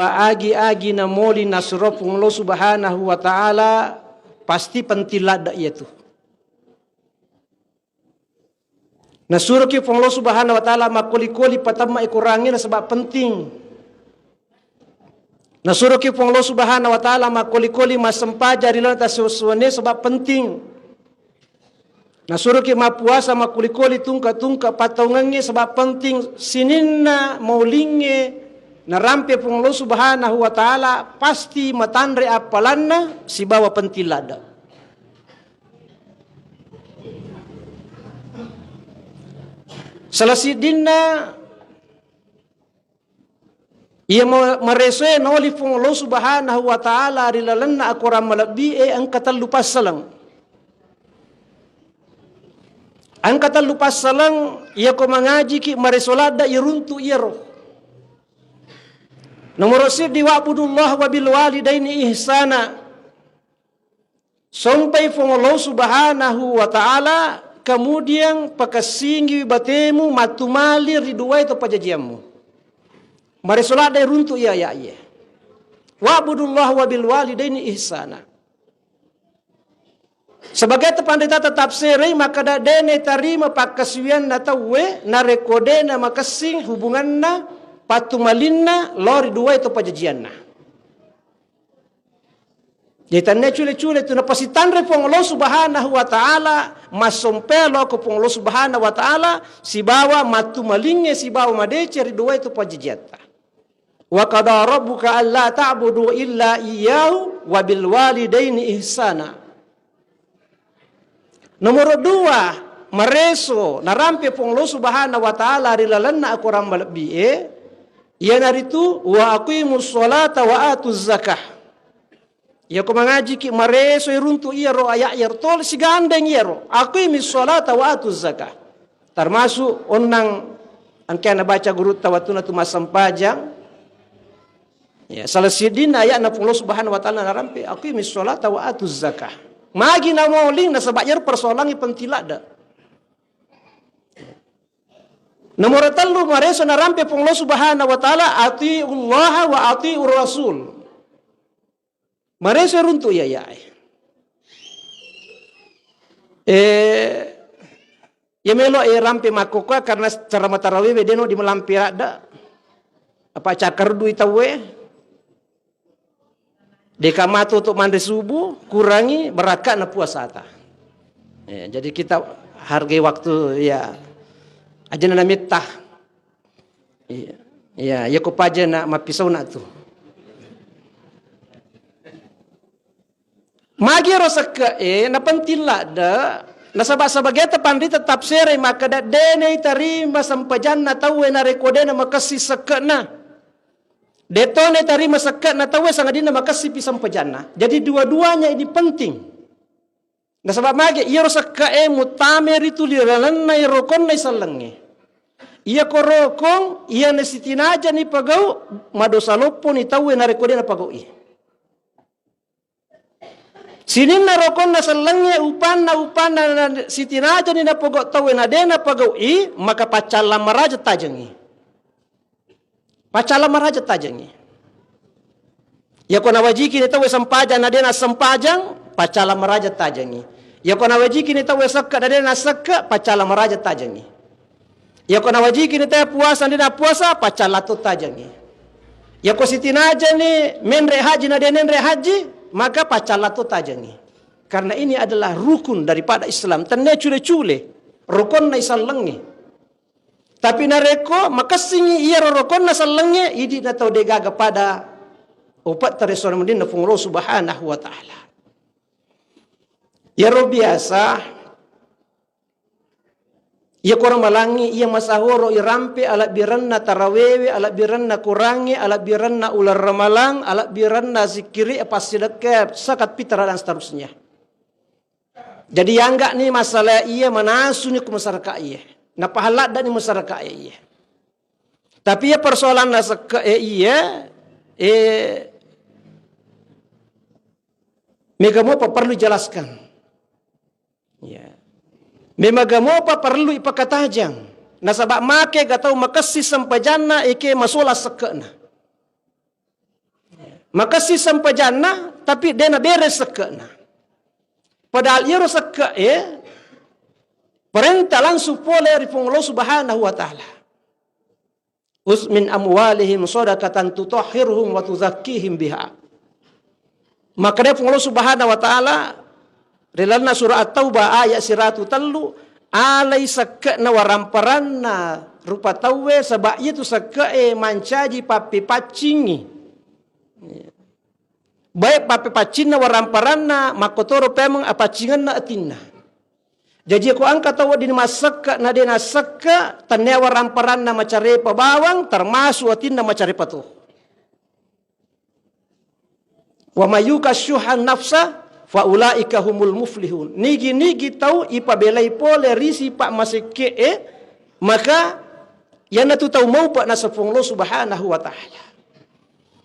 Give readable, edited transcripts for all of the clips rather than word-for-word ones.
agi-agi na moli nasro pung Allah subhanahu wa ta'ala pasti pentilada itu. Nasuro ki pung Allah subhanahu wa ta'ala makuli-kuli patama ikurangi na sebab penting. Nasuro ki pung Allah subhanahu wa ta'ala makuli-kuli masempaja rilana tasusuane sebab penting. Nasuro ki mapuasa makuli-kuli tungka-tungka patungannya sebab penting. Sininna maulinge na rampe pung Allah subhanahu wa ta'ala pasti matandre apalanna si bawa pentilada. Salasidinna ia meresue noli pung Allah subhanahu wa ta'ala rilalanna akuram malabi angkatan lupas salang. Angkatan lupas salang ia ko mengaji ki maresolada iruntu iro. Nomor di wa'budullah wa bil walidaini ihsana. Sampai pung Allah subhanahu wa ta'ala kemudian pakasinggi batemu matumali ridua itu pajajiamu. Maresolada runtu iya ya iya. Wa'budullah wa bil walidaini ihsana. Sebagai tepandita tetap seri maka dene tarima pakasian na tawe na rekode na makasing hubungan na patumalinna lori dua itu pajajianna. Jadi tanne cule-cule tu napasitanre pong Allah subhanahu wa ta'ala masompelo ko pong Allah subhanahu wa ta'ala si bawa matumalinge si bawa madeceri dua itu pajajiata. Wa qada rabbuka alla ta'budu illa iyyahu wa bil walidaini ihsana. Nomor 2 mareso narampe pong Allah subhanahu wa ta'ala rilalanna akuram malabi ia naritu wa aqimus sholata wa atuz zakah. Ia ko mengaji ki mareso iruntu ia ro ayak yer tol si gandeng iro. Aqimis sholata wa atuz zakah. Termasuk onang angkana baca guru tawatuna tu masampajang. Ya salah sidin ayat na Allah subhanahu wa ta'ala narampe aqimis sholata wa atuz zakah. Magi na moling na sabayar persoalangi pentilada. Nomor 3 mareso na rampe pong Allah subhanahu wa ta'ala ati'ullah wa ati'ur rasul. Mareso runtu ya. Ya melo rampe makoka karena cara matarawi deno di melampirada. Apa cakar duit tawe. Dekamato untuk mandi subuh kurangi beraka na puasa ta. Ya, jadi kita hargai waktu ya. Aja na mitah. Iya, ya ko paja na mapisaw na tu. Magi rosaka na pantila da nasaba-sabagai pandita tafsir maka da dene tarima sampajan na tawe na rekode na makasi saka na. Detone tarima saka na tawe sangadina makasi pisam pajana. Jadi dua-duanya ini penting. Nasaba magi iya rosaka mutamer itu liralan na irokon na isalangnya. Ia korokong, ia nasitinaja ni pagau, madosalopo ni tawe na rekode na pagau Sinin na rokon na salangnya upan na sitinaja ni na pagau tawe na dena pagau maka pacala maraja tajangi. Pacala maraja tajangi. Ya kona wajiki ni tawe sampajan na dena sampajang, pacala maraja tajangi. Ya kona wajiki ni tawe sakka na dena sakka, pacala maraja tajangi. Ya kona wajiki ni tayo puasa na puasa pacalato tajangi. Ya ko sitinaja ni menre haji na denenre haji maka pacalato tajangi. Karena ini adalah rukun daripada Islam. Tanne cule-cule rukun na isalangi. Tapi nareko makasingi iya rukun na salangi idi na tau degaga pada upat tereson mendin na fungro subhanahu wa ta'ala. Ya ro biasa ia korang malangi, ia masahoro, irampe, alat biranna tarawewe, alat biranna kurangi, alat biranna ular ramalang, alat biranna zikiri, pasidakep, sakat pitara dan seterusnya. Jadi yang enggak nih masalah ia manasu nih ke masyarakat ia. Na pahalat dan masyarakat ia. Tapi ya persoalan nasaka ia, megamo apa perlu jelaskan. Ya. Memagamo pa perlu ipakatajang. Nasabak make gatau makasi sampajana ike masola sekena. Maka si sampajana tapi dena beres sekena. Padahal iro sekka perintah langsung pole dari Allah Subhanahu wa taala. Min amwalihim shadaqatan tutahhiruhum wa tuzakkihim biha. Maka dia Allah Subhanahu wa taala relana surah At-Taubah ayat 103 alai sakna waramparanna rupa tawe sabak itu sakae mancaji papi pacingi. Baik papi pacinna waramparanna makotoro pemang apacingan na atinna. Jadi aku angkat tahu di masakka na dena sakka tanewa ramparanna macare pabawang termasuk atinna macare patuh. Wa mayuka syuhan nafsa faulaika humul muflihun. Nigi tahu ipabelai pole risi pak maseke maka yana tu tahu mau pak nasafung lo Subhanahu wa taala.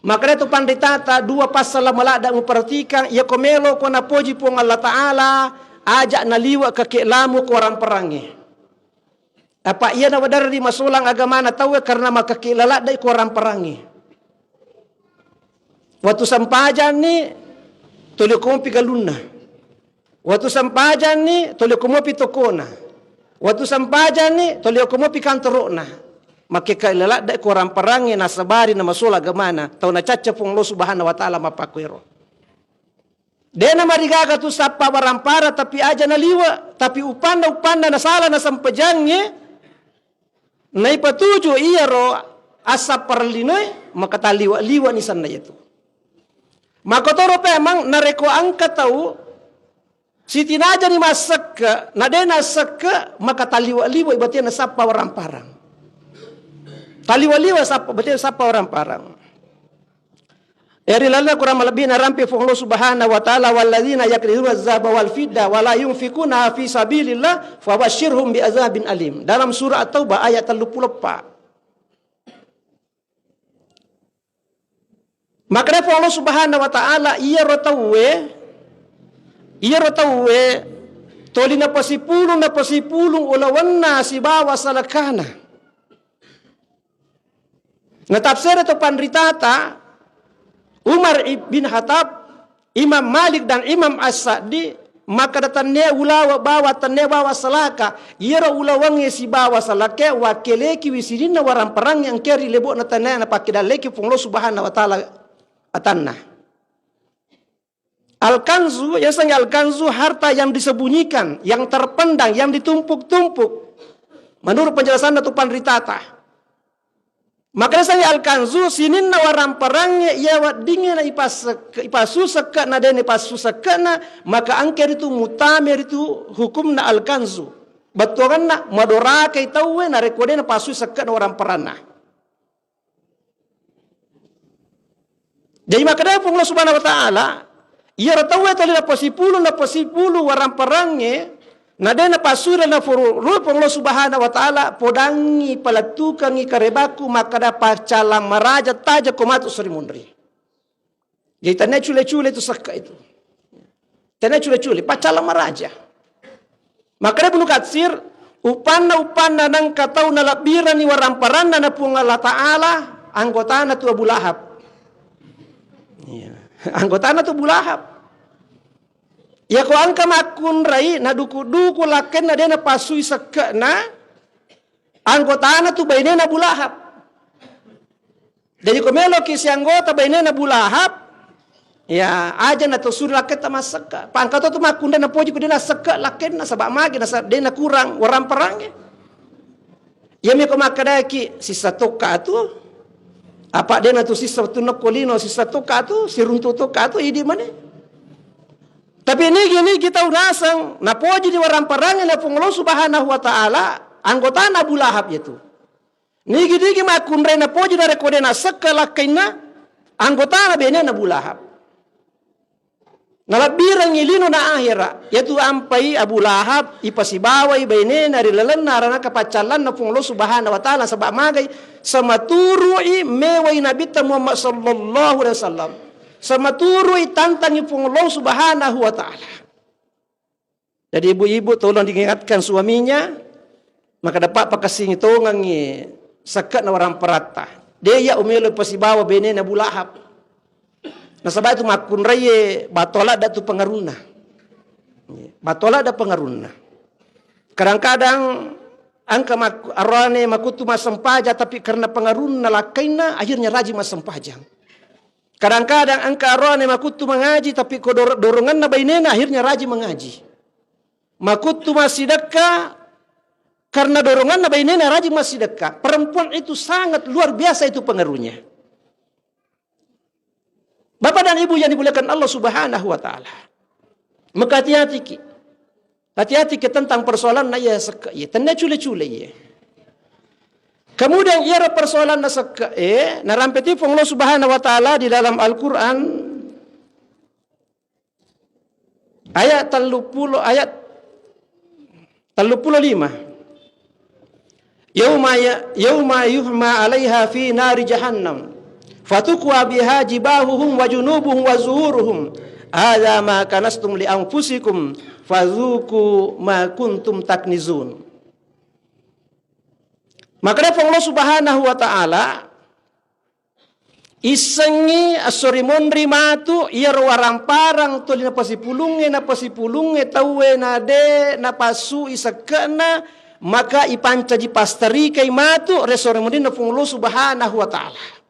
Maka itu panditata dua pasal malada memperhatikan ya komelo ko napoji pong Allah taala ajak naliwa ke kelamu ko orang perangi. Apa ia na wadar di masulang agama na tahu karena maka kilala dai ko orang perangi. Waktu sampajan ni tuli kumpi galuna. Waktu sampajan ni tuli kumopi tokona. Waktu sampajan ni tuli kumopi kantorona. Maka kilala dai ko orang perangi na sabari na masulang agama na tahu na caca pong lo Subhanahu wa taala mapakwero. Dena marigaga tu sapa warampara tapi aja naliwa tapi upanda na sala na sampajangnya na ipatuju iya ro asap perlinoi maka taliwa liwa ni sana itu. Maka toro pemang nareko angka tahu si tinaja ni masakka na dena sakka maka taliwa liwa ibatia na sapa waramparang. Taliwa liwa sapa batia sapa waramparang. Eri lalla kurang lebih narampi funglo Subhanahu wa taala walladzina yakriduna az-zahaba wal fidda wa la yunfikuna fi sabilillah fabashshirhum bi'adzabin alim. Dalam surah At-Taubah ayat 34. Maka Allah Subhanahu wa taala iya rotawe toli na pasipulung ulawanna si bawa salakana. Na tafsir itu pandritata Umar bin Khattab, Imam Malik dan Imam As-Sa'di maka datannya ulawa bawa salaka yero ulawange si bawa salake wakeleki wisidina waran perang yang keri lebo na tanaya na pakidaleki punglo Subhanahu wa taala atanna. Al-kanzu yasanya al-kanzu harta yang disembunyikan, yang terpendam, yang ditumpuk-tumpuk. Menurut penjelasan Datu Pandritata. Maka saya al-kanzu sinin na waram perangnya ia wadingnya na ipasusaka na dene pasusaka na maka angker itu mutamer itu hukum na al-kanzu. Batuan na madoraka itawe na rekode na pasusaka na waram perana. Jadi maka dari Allah Subhanahu wa taala ia ratawe tali na pasipulu waram perangnya na dena pasura na furu Allah Subhanahu wa taala podangi palatukangi karebaku maka da pacala maraja taja komatu serimundri. Jadi tanya cule-cule itu sakka itu. Tanya cule-cule pacala maraja. Maka da bunu katsir upanna nang katau na labiran ni waramparana na pung Allah taala anggotana tu Abu Lahab. Iya. Anggotana tu Abu Lahab. Ya ko angka makun rai na duku laken na dena pasui sakka na anggota tu baine na Abu Lahab. Jadi ko melo kisi anggota baine na Abu Lahab ya aja na to sur laken ta masakka. Pangkato tu makun na poji ko dena sakka laken na sabak magi na dena kurang waram perangnya. Ya me ko makadaki sisa toka tu apa dena tu sisa tu nokolino sisa toka tu siruntu toka tu idi mana? Tapi ini kita unasang napoji di waram perangnya na Allah Subhanahu wa taala anggota Abu Lahab itu. Nigi makun re napoji dari kode na sakala kaina anggota na bene na Abu Lahab. Nalabirang ilino na akhira yaitu ampai Abu Lahab ipasibawai bene na rilalan narana kapacalan na Allah Subhanahu wa taala sabak magay samaturui mewai Nabi Muhammad sallallahu alaihi wasallam. Sama turui tantangi pung Allah Subhanahu wa taala. Jadi ibu-ibu tolong diingatkan suaminya maka dapat pakasing itu ngangi sakat na orang perata. Dia umelo pasibawa bene na Abu Lahab. Nasabay itu makun raya batola da tu pengaruna. Batola da pengaruna. Kadang-kadang angka arane makutu masampaja tapi karena pengaruna lakaina akhirnya rajin masampajang. Kadang-kadang angka arane makutu mengaji tapi dorongan na bainena akhirnya rajin mengaji. Makutu masih dekat karena dorongan na bainena rajin masih dekat. Perempuan itu sangat luar biasa itu pengaruhnya. Bapak dan Ibu yang dimuliakan Allah Subhanahu wa taala. Maka hati-hati. Hati-hati tentang persoalan na ya seka. Ya tanda cule-cule ya. Kemudian ia persoalan na seka narampeti Allah Subhanahu wa taala di dalam Al-Qur'an ayat 30 ayat 35. Yauma yuhma 'alaiha fi nari jahannam. Fatukwa biha jibahuhum wa junubuhum wa zuhuruhum hadza ma kanastum li anfusikum fazuku ma kuntum taknizun. Maka Allah Subhanahu wa taala isengi asorimon rimatu iar warang parang tuli na pasipulunge tawe na de na pasu isakana maka ipanca ji pastari kay matu resoremon na Allah Subhanahu wa taala.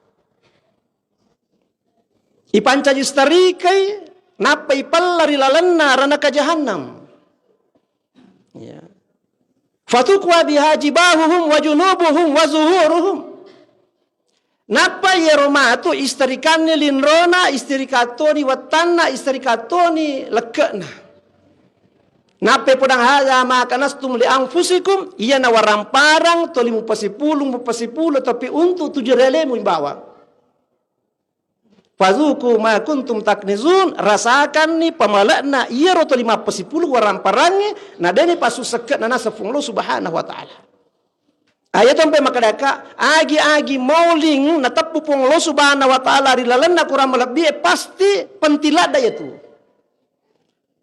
Ipanca jistarikai napa ipallari lalanna rana ka jahannam. Ya. Fatukwa biha jibahuhum wa junubuhum wa zuhuruhum. Napa yeromatu istarikani linrona istirikatoni watanna istirikatoni lekena. Napa podang haza makanastum li anfusikum iya na waramparang toli mu pasipulu tapi untuk tujuh relemu imbawa. Fazuku ma kuntum taknizun rasakan ni pamalakna iya roto 50 warang parangi na deni pasu seket na nasa Allah Subhanahu wa taala. Ayat sampai makadaka agi mauling na tapu Allah Subhanahu wa taala rilalan na kurang melebihi pasti pentilada itu.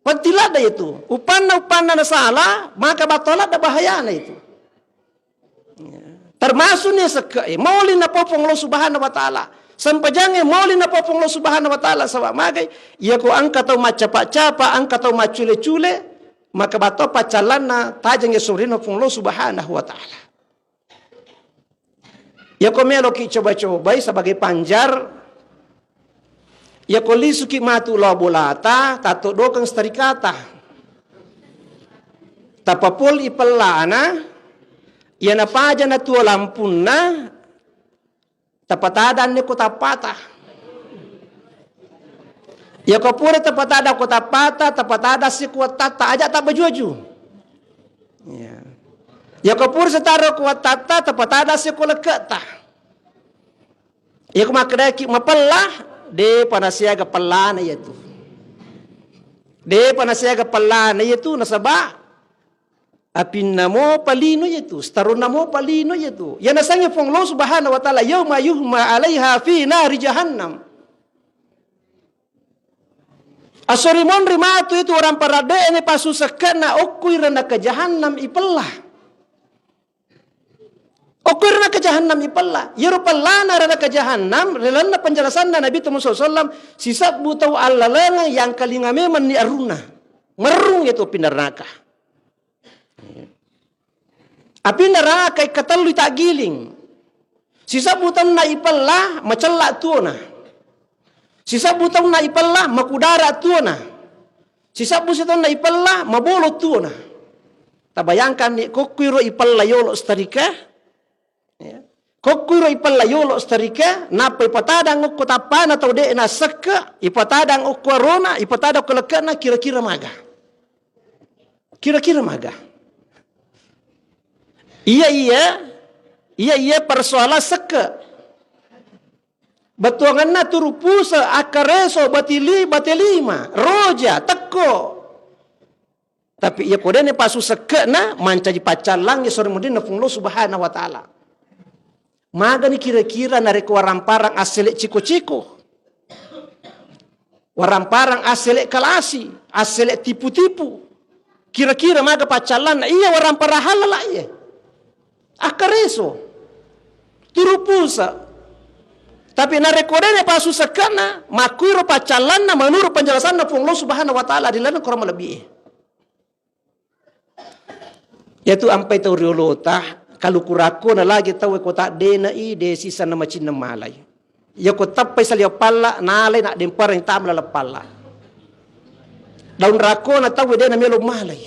Pentilada itu. Upana na salah maka batolat da bahayana itu. Termasuk ni seket mauling na popo Allah Subhanahu wa taala. Sampajange maulin na popong Allah Subhanahu wa taala sawa magay iya ko angka tau macapa-capa angka tau macule-cule maka bato pacalan na tajang yasurino pong Allah Subhanahu wa taala. Ya ko melo ki coba-coba sebagai panjar ya ko lisuki matu lo bolata tato dokang starikata tapapol ipelana ya na paja na tua lampunna tapatadan ni kutapata. Ya kapure tapatada kutapata, tapatada si kuatata aja tak bajuju. Ya kapure setaro kuatata, tapatada si kuleketa. Ya kumakadaki mapalah de panasiaga palana yaitu. De panasiaga palana yaitu nasaba apin namo palino yaitu, starun namo palino yaitu. Yang nasangnya fong Allah Subhanahu wa taala yauma yuhma 'alaiha fi nari jahannam. Asorimon rimatu itu orang parade ini pasusakan na okuirana ke jahannam ipelah. Okuirana ke jahannam ipelah. Yero pelana rana ke jahannam, relana penjelasan Nabi Muhammad SAW sisat butau alalana yang kalingame mani aruna. Merung itu pindah neraka. Api neraka katalu tak giling. Sisa butam na ipalah macelak tuona. Sisa butam na ipalah makudara tuona. Sisa butam na ipalah mabolo tuona. Tabayangkan ni kokuiro ipalah yolo starika. Kokuiro ipalah yolo starika. Napa ipatadang ukko tapana atau de na seka. Ipatadang ukko arona. Ipatadang kelekana kira-kira maga. Kira-kira maga. Iya persoalan seke. Betuangan na turupusa akareso batilima roja teko. Tapi iya kodene pasu seke na mancaji pacalang ya sore mudin na funglo Subhanahu wa taala. Maga ni kira-kira narek waramparang aselek ciko-ciko. Waramparang aselek kalasi, aselek tipu-tipu. Kira-kira maga pacalan iya warampara halala iya. Akareso turupusa Tapi narekodene pasu sekana makuiro pacalanna menurut penjelasan pung Allah Subhanahu wa taala dilana kurang lebih. Yaitu ampai tau riolota kalau kurako na lagi tau kota dena i de sisa na macin na malay. Ya ko tapay sa liya pala nalay na dempar yung tamla la pala. Daun rako na tau de na melo malay.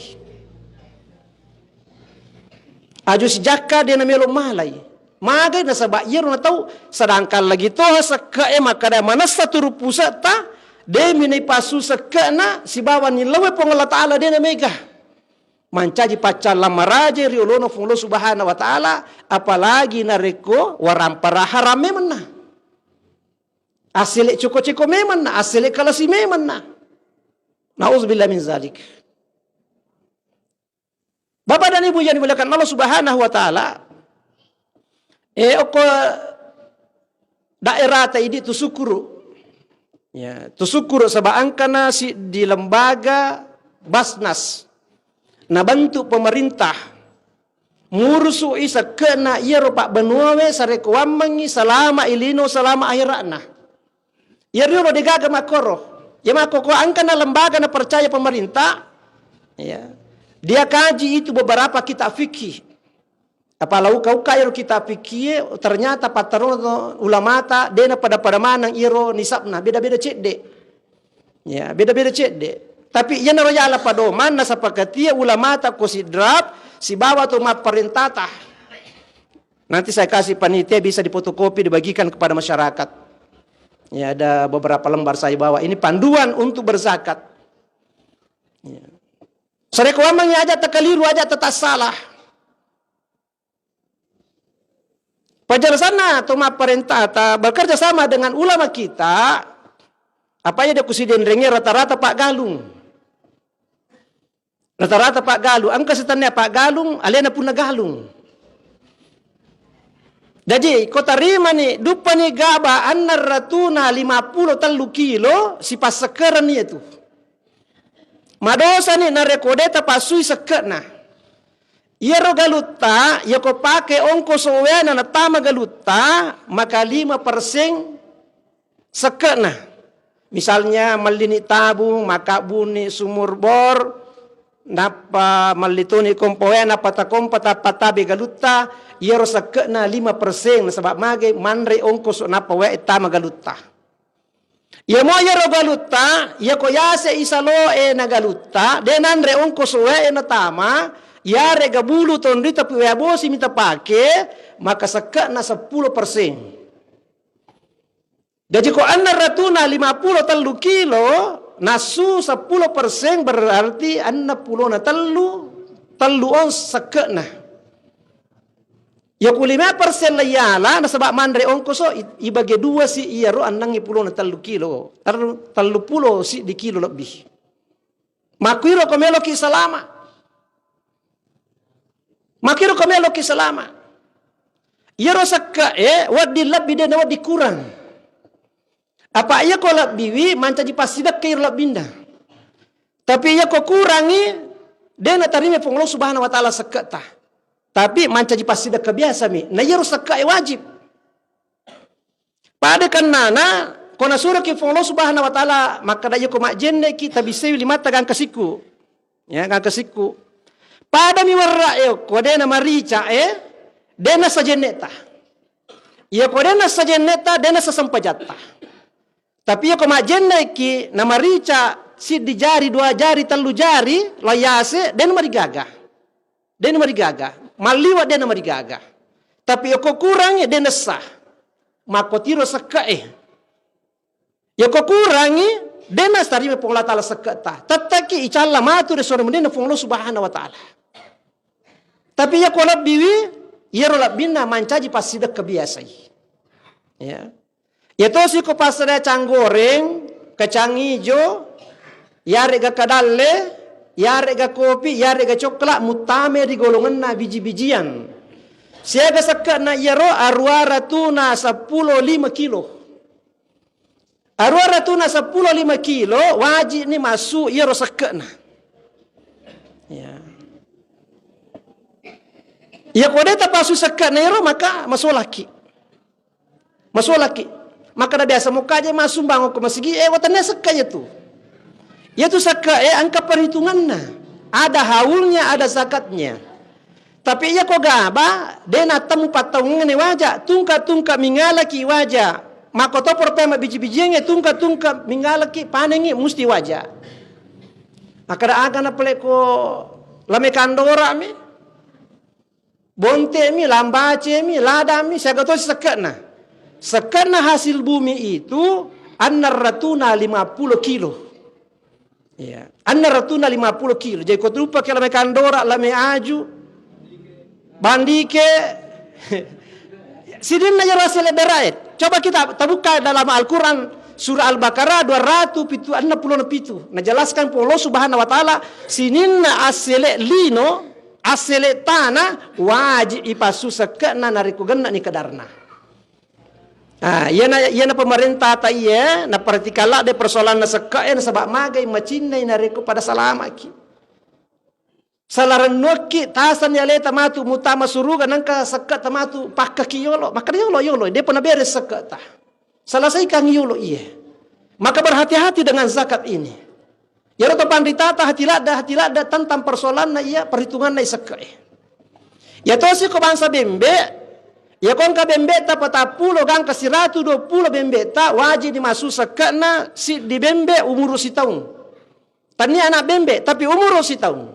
Ajo si jaka de na melo malay. Magay na sa bayero na tau sedangkan lagi toha sa kae makada manasa turu pusata de minay pasu sa na si bawan ni lawe pong Allah Ta'ala de na mega. Mancaji pacal lamaraje riolono fung Allah Subhanahu wa taala apalagi nareko warampara harame menna. Asile coko-coko meman na asile kalasi meman na. Nauzubillah min zalik. Bapak dan Ibu yang dimuliakan Allah Subhanahu wa taala. Oko daerah taidi tusukuru. Ya, tusukuru sabaangkana si di lembaga Basnas. Nabantu pemerintah ngurusu isa kena iero pak benuawe sareko wamangi salama ilino salama akhiratna. Iero lo degaga makoro. Ya makoko angkana lembaga na percaya pemerintah. Ya. Dia kaji itu beberapa kitab fikih. Apalau kau kairo kitab fikih ternyata patarono ulamata dena pada manang iero nisabna beda-beda cedde. Ya, beda-beda cedde. Tapi ia naroyala padoman na sapakatia ulamata ko si drop si bawa tu perintata. Nanti saya kasih panitia bisa difotokopi dibagikan kepada masyarakat. Ya ada beberapa lembar saya bawa. Ini panduan untuk berzakat. Ya. Sareko amangnya aja takaliru aja tetap salah. Penjelasan tu perintata bekerja sama dengan ulama kita. Apa ya dia kusiden renge rata-rata Pak Galung. Rata-rata Pak Galung, angka setannya Pak Galung, alena pun nagalung. Jadi, kota rima ni, dupa ni gaba, anar ratuna 50 kilo, si pasakaran ni itu. Madosa ni, narekodeta pasui sekena. Iero galuta, ya ko pake ongko sowena na tama galuta, maka 5% sekena. Misalnya, malini tabung, maka buni sumur bor, napa malituni kompoen apa takompa tapatabi galuta iero sakena 5% sebab mage manre ongkos napa we etama galuta ya mo iero galuta ya ko yase isalo na galuta denanre ongkos we na tama yare gabulu tondita pi we bosi minta pake maka sakena 10%. Jadi ko anar ratuna 50 kilo nasu 10% berarti 60 na telu on sekena. Ya ku 5% layala na sabak mandre ongkoso ibagi 2 si iaro anang 10 na 3 kilo. 30 si di kilo lebih. Makuiro komelo ki salama. Makiro komelo ki salama. Iaro sakka wadi lebih dan wadi kurang. Apa ia ko biwi manca di pasidak kair labinda. Tapi ia ko kurangi dena tarime pung Allah Subhanahu wa taala sekata. Tapi manca di pasidak kebiasa mi. Na ia rusaka wajib. Pada kan nana kona surah ki pung Allah Subhanahu wa taala maka da ko majenne ki tabisewi limata gang kasiku. Ya gang kasiku. Pada mi warra ko dena marica dena sajeneta. Ia ko dena sajeneta dena sasampajata. Tapi ya koma jenne ki na marica si di jari 2 jari 3 jari layase den marigaga. Den marigaga. Maliwa den marigaga. Tapi ya ko kurangi den sah. Mako tiro sakae. Ya ko kurangi den starime pong Allah taala sakata. Tataki icalla matu de sore mendena pong Allah Subhanahu wa taala. Tapi ya ko labiwi yero labina mancaji pasidak kebiasai. Ya. Itu si ko pasada canggoreng, kacang hijau, yare ga kadalle, yare ga kopi, yare ga coklat, mutame di golongan na biji-bijian. Siaga sakka na yaro arwara tuna 15 kilo. Arwara tuna 15 kilo, wajib ni masuk yaro sakka na. Ya. Ya kode tapasu sakka na yaro maka masuk laki. Masuk laki. Maka dah biasa muka aja mas sumbang ke masigi, watannya seka tu. Yaitu seka, angka perhitungannya. Ada haulnya, ada zakatnya. Tapi ia kok gaba, dena temu patungnya wajah, tungka mingalaki wajah. Maka to pertama biji-bijinya tungka mingalaki panengi mesti wajah. Maka ada agak na peleko lame kandora mi. Bonte mi, lambace mi, lada mi, saya kata sekena. Sekena hasil bumi itu an-ratuna 50 kilo. Ya, an-ratuna 50 kilo. Jadi kau lupa ke lame kandora, lame aju, bandike, sidin na jara seleberait. Coba kita buka dalam Al-Quran surah Al-Baqarah 267. Najelaskan Allah Subhanahu wa taala sininna asele lino asele tanah wajib ipasu sekena nariku genna ni kedarna. Yana pemerintah ta iya na pertikala de persoalan na sekaen sabab magai macinai nariku pada salamaki. Salaran noki tasan ya leta matu mutama suruga nangka sekat tamatu pakaki yolo maka yolo dia pernah beres sekat tah. Selesaikan yolo iya. Maka berhati-hati dengan zakat ini. Ya roto pandita hati lada tentang persoalan na iya perhitungan na sekat. Ya tosi ko bangsa bembe ya kon ka bembe ta patapulo gang ka 120 bembe ta wajib dimasuk sekat na si di bembe umur si tahun. Tani anak bembe tapi umur si tahun.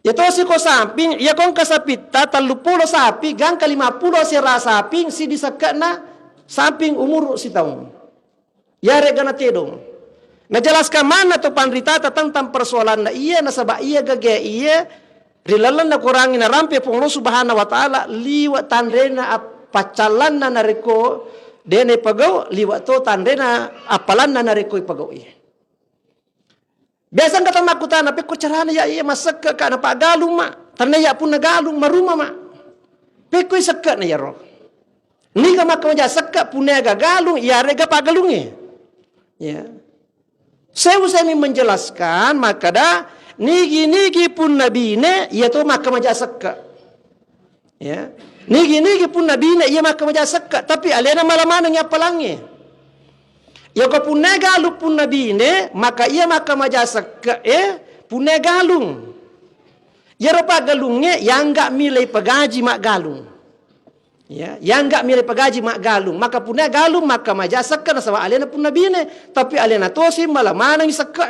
Ya tosi ko samping ya kon ka sapita 30 sapi gang ka 50 sira sapi si disekat na samping umur si tahun. Ya regana tedong. Najelaskan mana tu pandritata tentang persoalan na iya nasaba iya gage iya rilalan na kurangi na rampe pung Allah Subhanahu wa taala liwat tandrena apacalan na nareko dene pagaw liwat to tandrena apalan na nareko pagaw iya. Biasa kata makutan tapi ko carana ya iya masak ka na pagalung ma tanaya pun nagalung maruma ma. Pekoy sakka na yaro. Ni ka makamaja sakka punega galung iya rega pagalunge. Ya. Saya menjelaskan maka dah nigi pun nabi ne ia tu maka maja sekka. Ya. Nigi pun nabi ne ia maka maja sekka tapi alena malamana nya palange. Ya ko pun negalu pun nabi ne maka ia maka maja sekka pun negalung. Ya ropa galungnya yang enggak milih pegaji mak galung. Ya, yang enggak milih pegaji mak galung, maka punya galung maka majasakan sama alena pun nabi ne, tapi alena tosi malah mana yang seka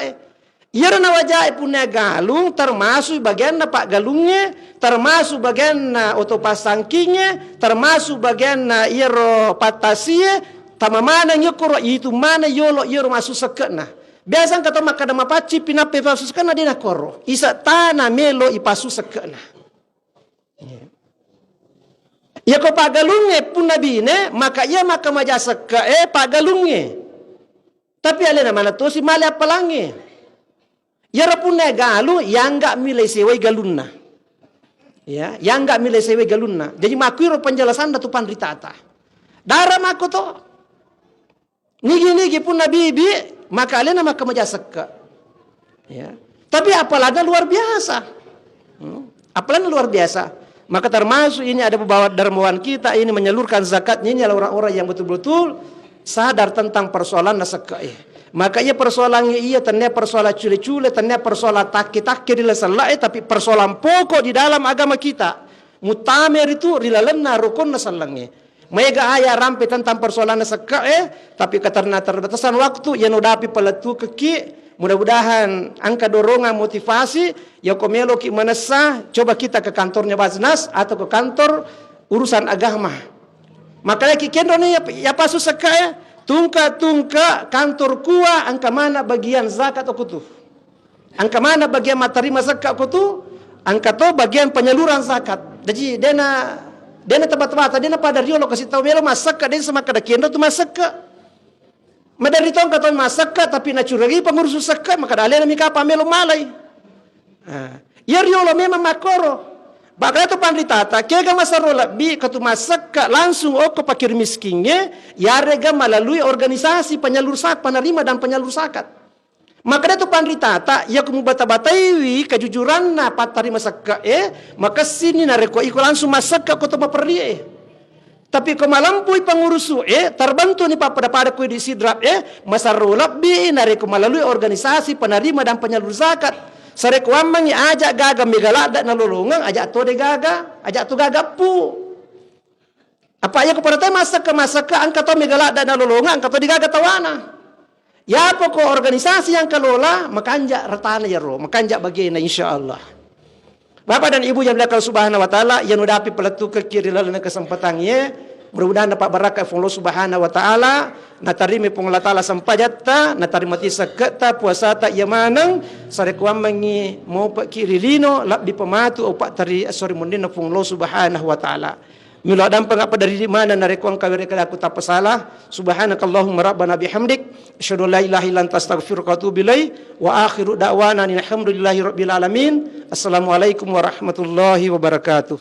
Ia na wajah punya galung termasuk bagian na pak galungnya, termasuk bagian na oto pasangkinya, termasuk bagian na iro patasia, tama mana nyokoro itu mana yolo iro masuk sekena. Biasa kata makada mapaci pinape pasu sekena dina koro, isa tanah melo ipasu sekena. Ya ko pagalunge pun nabi ne maka ia maka majasa ke pagalunge. Tapi alena mana tu si mali apalange. Ya rapune galu yang enggak milih sewe galunna. Ya, yang enggak milih sewe galunna. Jadi makuiro penjelasan datu pandritata. Dara mako to. Nigi pun nabi bi maka alena maka majasa ke. Ya. Tapi apalagi luar biasa. Apalagi luar biasa. Maka termasuk ini ada pembawa dermawan kita ini menyalurkan zakatnya ini adalah orang-orang yang betul-betul sadar tentang persoalan nasakai. Maka ia persoalannya ia tanya persoalan cule-cule, tanya persoalan taki-taki di lasalai, tapi persoalan pokok di dalam agama kita. Mutamer itu rilalena rukun nasalangnya. Mega ayah rampe tentang persoalan nasakai, tapi karena terbatasan waktu yang udapi peletu keki. Mudah-mudahan angka dorongan motivasi ya komelo ki manasa coba kita ke kantornya Baznas atau ke kantor urusan agama. Makanya ki kendo nih ya pasu sekaya tungka kantor kuah angka mana bagian zakat okutu. Angka mana bagian materi zakat okutu? Angka to bagian penyaluran zakat. Jadi dena tempat-tempat dena pada riolo kasih tahu melo masak den sama kada kendo tu masak. Madari tong katon masaka tapi na curagi pengurus saka maka dalena mika pamelo malai. Ya riolo memang makoro. Bakal tu pandritata kega masarola bi katu masaka langsung oko pakir miskinnya ya rega melalui organisasi penyalur zakat penerima dan penyalur zakat. Maka tu pandritata ya kumu bata-bataiwi kejujuran na patari masaka maka sini na reko iko langsung masaka koto maperlie. Tapi kau malampui pengurusu, terbantu ni pada kui di sidrap, masarulap bi nari kau melalui organisasi penerima dan penyalur zakat. Sare kau amang ajak gaga migalada na lolongang, ajak to de gaga, ajak tu gaga pu. Apa ya kau pada masa ke angkat to migalada na lolongang, angkat to di gaga tawana. Ya pokok organisasi yang kelola makanja ratana ya roh, makanja bagian insyaallah. Bapak dan Ibu yang belakang Subhanahu wa taala yang udapi peletu ke kiri lalu kesempatannya mudah-mudahan dapat berkah Allah Subhanahu wa taala na tarimi pung Allah taala sampajatta na tarimati sakata puasa ta yamanang sare kuam mangi mo pa kiri lino lab di pematu opak tari asori mundina pung Allah Subhanahu wa taala. Milo adam pangapa dari mana narekuang kawire kada aku tak pasalah. Subhanakallahumma rabbana bihamdik asyhadu an la ilaha illa anta astaghfiruka wa atubu ilaik wa akhiru da'wana alhamdulillahi rabbil alamin. Assalamualaikum warahmatullahi wabarakatuh.